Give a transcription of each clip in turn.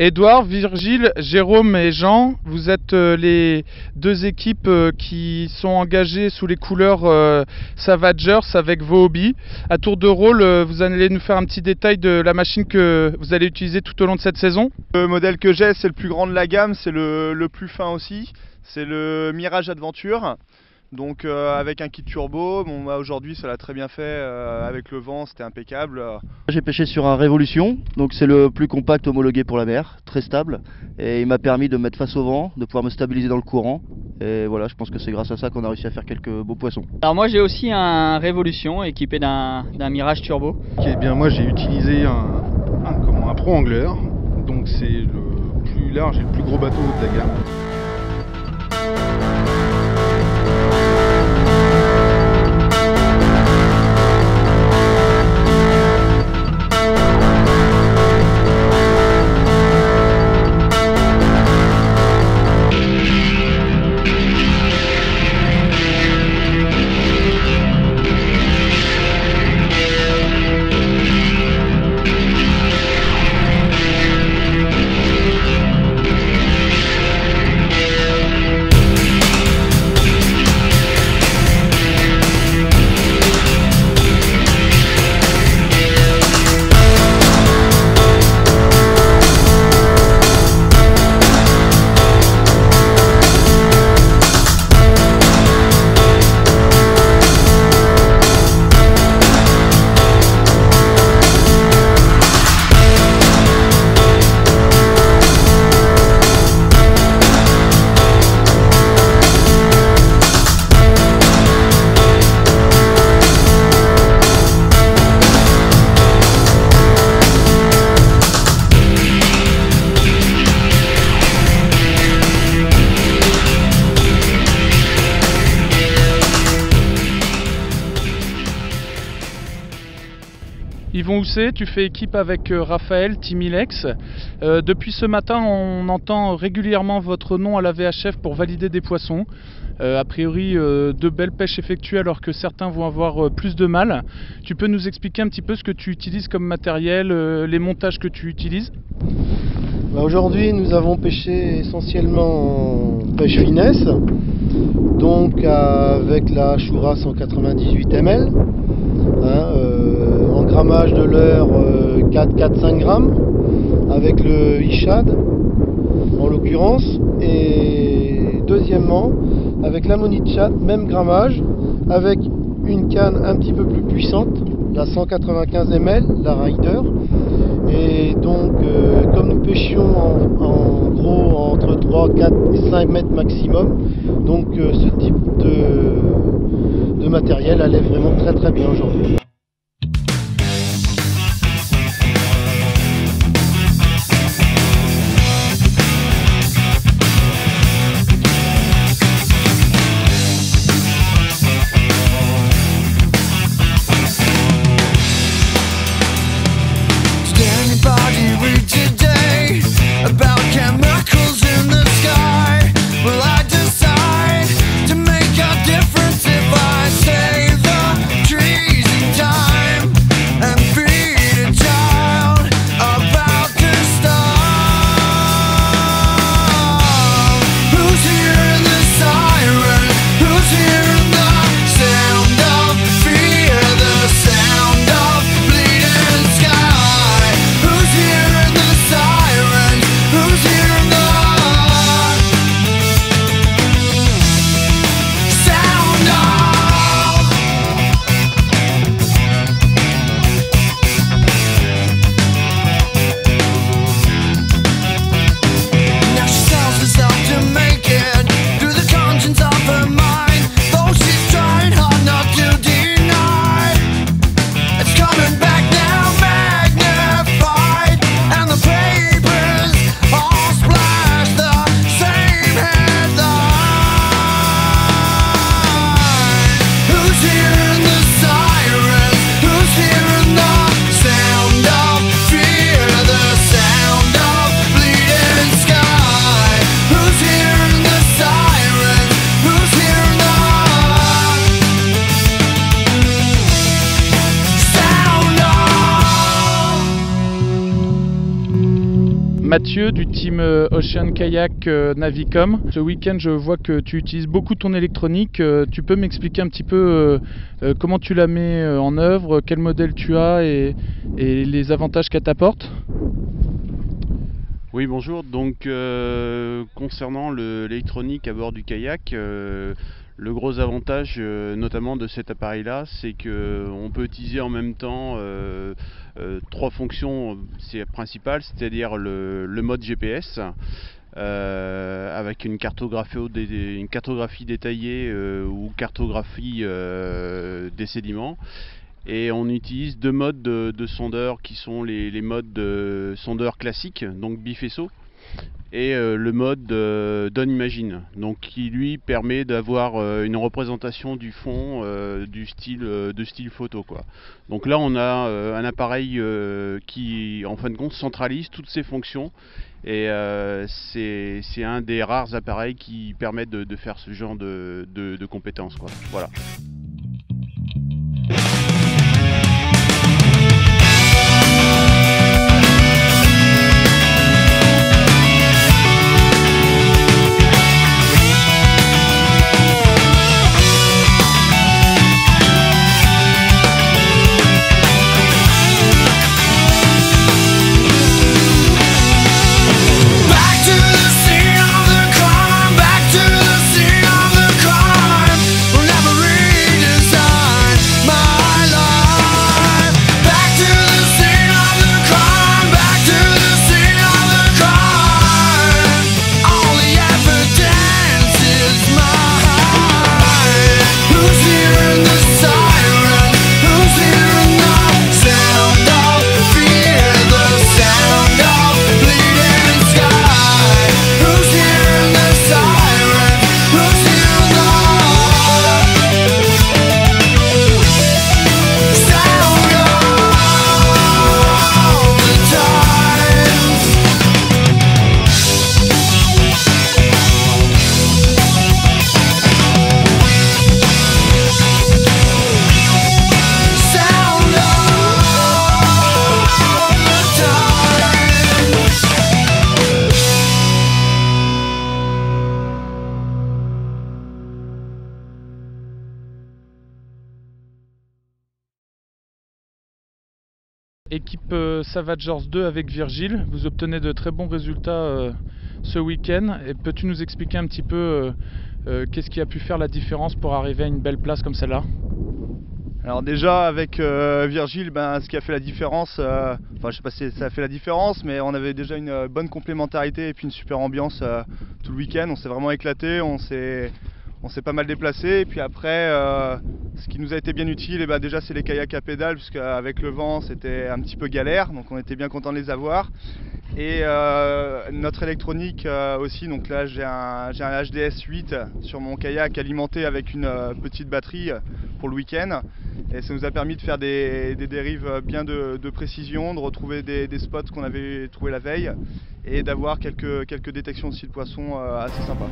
Édouard, Virgile, Jérôme et Jean, vous êtes les deux équipes qui sont engagées sous les couleurs Savagers avec vos hobbies. À tour de rôle, vous allez nous faire un petit détail de la machine que vous allez utiliser tout au long de cette saison. Le modèle que j'ai, c'est le plus grand de la gamme, c'est le plus fin aussi. C'est le Mirage Adventure. Donc avec un kit turbo, bon, aujourd'hui ça l'a très bien fait, avec le vent c'était impeccable. J'ai pêché sur un Révolution, donc c'est le plus compact homologué pour la mer, très stable. Et il m'a permis de me mettre face au vent, de pouvoir me stabiliser dans le courant. Et voilà, je pense que c'est grâce à ça qu'on a réussi à faire quelques beaux poissons. Alors moi j'ai aussi un Révolution équipé d'un Mirage Turbo. Eh bien moi j'ai utilisé un Pro Angler, donc c'est le plus large et le plus gros bateau de la gamme. Yvon Housset, tu fais équipe avec Raphaël, Timilex. Depuis ce matin, on entend régulièrement votre nom à la VHF pour valider des poissons. A priori, de belles pêches effectuées alors que certains vont avoir plus de mal. Tu peux nous expliquer un petit peu ce que tu utilises comme matériel, les montages que tu utilises? Aujourd'hui, nous avons pêché essentiellement en pêche finesse, donc avec la Shura 198 ml. En grammage de leurre 4-5 grammes avec le Ishad en l'occurrence, et deuxièmement avec la Monichat, même grammage avec une canne un petit peu plus puissante, la 195 ml, la Rider. Et donc comme nous pêchions en gros entre 3, 4 et 5 mètres maximum, donc ce type de matériel allait vraiment très bien aujourd'hui. Trees Mathieu du team Ocean Kayak Navicom. Ce week-end, je vois que tu utilises beaucoup ton électronique. Tu peux m'expliquer un petit peu comment tu la mets en œuvre, quel modèle tu as et les avantages qu'elle t'apporte? Oui, bonjour. Donc concernant l'électronique à bord du kayak, le gros avantage notamment de cet appareil là, c'est qu'on peut utiliser en même temps trois fonctions principales, c'est-à-dire le mode GPS avec une cartographie détaillée ou cartographie des sédiments. Et on utilise deux modes de sondeurs qui sont les modes de sondeurs classiques, donc bifaisceau, et le mode d'On-Imagine, donc qui lui permet d'avoir une représentation du fond de style photo, quoi. Donc là on a un appareil qui en fin de compte centralise toutes ces fonctions, et c'est un des rares appareils qui permettent de faire ce genre de compétences, quoi. Voilà. Équipe Savagers 2 avec Virgile, vous obtenez de très bons résultats ce week-end. Et peux-tu nous expliquer un petit peu qu'est-ce qui a pu faire la différence pour arriver à une belle place comme celle-là? Alors déjà avec Virgile, ce qui a fait la différence, enfin je sais pas si ça a fait la différence, mais on avait déjà une bonne complémentarité et puis une super ambiance tout le week-end. On s'est vraiment éclaté, on s'est pas mal déplacé, et puis après ce qui nous a été bien utile, déjà c'est les kayaks à pédales, puisque avec le vent c'était un petit peu galère, donc on était bien content de les avoir. Et notre électronique aussi, donc là j'ai un HDS 8 sur mon kayak alimenté avec une petite batterie pour le week-end, et ça nous a permis de faire des dérives bien de précision, de retrouver des spots qu'on avait trouvés la veille, et d'avoir quelques détections aussi de poissons assez sympas.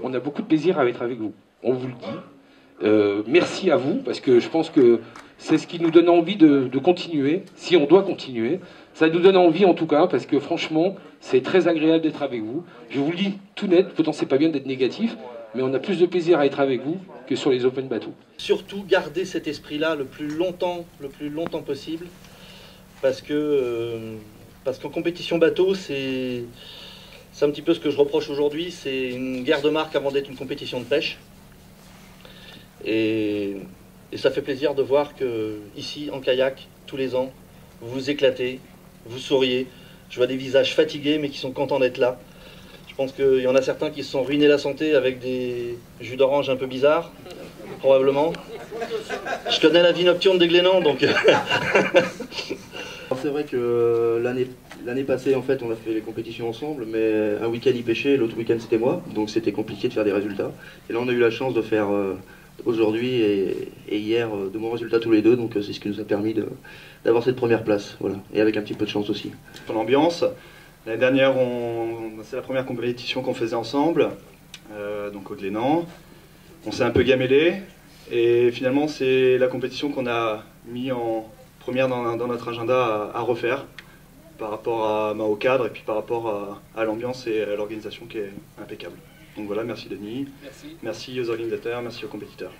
On a beaucoup de plaisir à être avec vous, on vous le dit. Merci à vous, parce que je pense que c'est ce qui nous donne envie de continuer, si on doit continuer. Ça nous donne envie en tout cas, parce que franchement, c'est très agréable d'être avec vous. Je vous le dis tout net, pourtant c'est pas bien d'être négatif, mais on a plus de plaisir à être avec vous que sur les open bateaux. Surtout garder cet esprit-là le plus longtemps possible, parce qu'en compétition bateau, c'est un petit peu ce que je reproche aujourd'hui, c'est une guerre de marque avant d'être une compétition de pêche. Et ça fait plaisir de voir que ici en kayak, tous les ans, vous vous éclatez, vous souriez. Je vois des visages fatigués mais qui sont contents d'être là. Je pense qu'il y en a certains qui se sont ruinés la santé avec des jus d'orange un peu bizarres, probablement. Je connais la vie nocturne des Glénans, donc... C'est vrai que l'année passée, en fait, on a fait les compétitions ensemble, mais un week-end il pêchait, l'autre week-end c'était moi, donc c'était compliqué de faire des résultats. Et là, on a eu la chance de faire aujourd'hui et hier de bons résultats tous les deux, donc c'est ce qui nous a permis d'avoir cette première place, voilà, et avec un petit peu de chance aussi. Pour l'ambiance, l'année dernière, c'est la première compétition qu'on faisait ensemble, donc au Glénan. On s'est un peu gamellé, et finalement, c'est la compétition qu'on a mis en première dans notre agenda à refaire par rapport au cadre et puis par rapport à l'ambiance et à l'organisation qui est impeccable. Donc voilà, merci Denis, merci aux organisateurs, merci aux compétiteurs.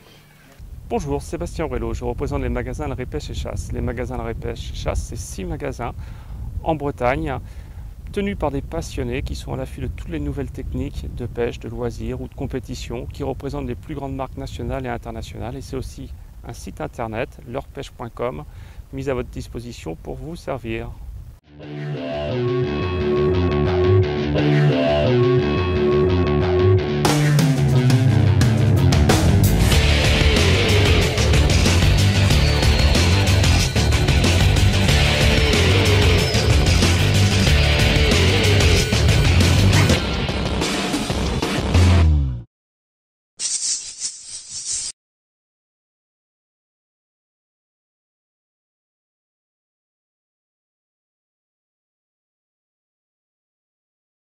Bonjour, Sébastien Aurello, je représente les magasins La Répêche et Chasse. Les magasins La Répêche et Chasse, c'est 6 magasins en Bretagne, tenus par des passionnés qui sont à l'affût de toutes les nouvelles techniques de pêche, de loisirs ou de compétition, qui représentent les plus grandes marques nationales et internationales. Et c'est aussi un site internet, leurpêche.com, mis à votre disposition pour vous servir.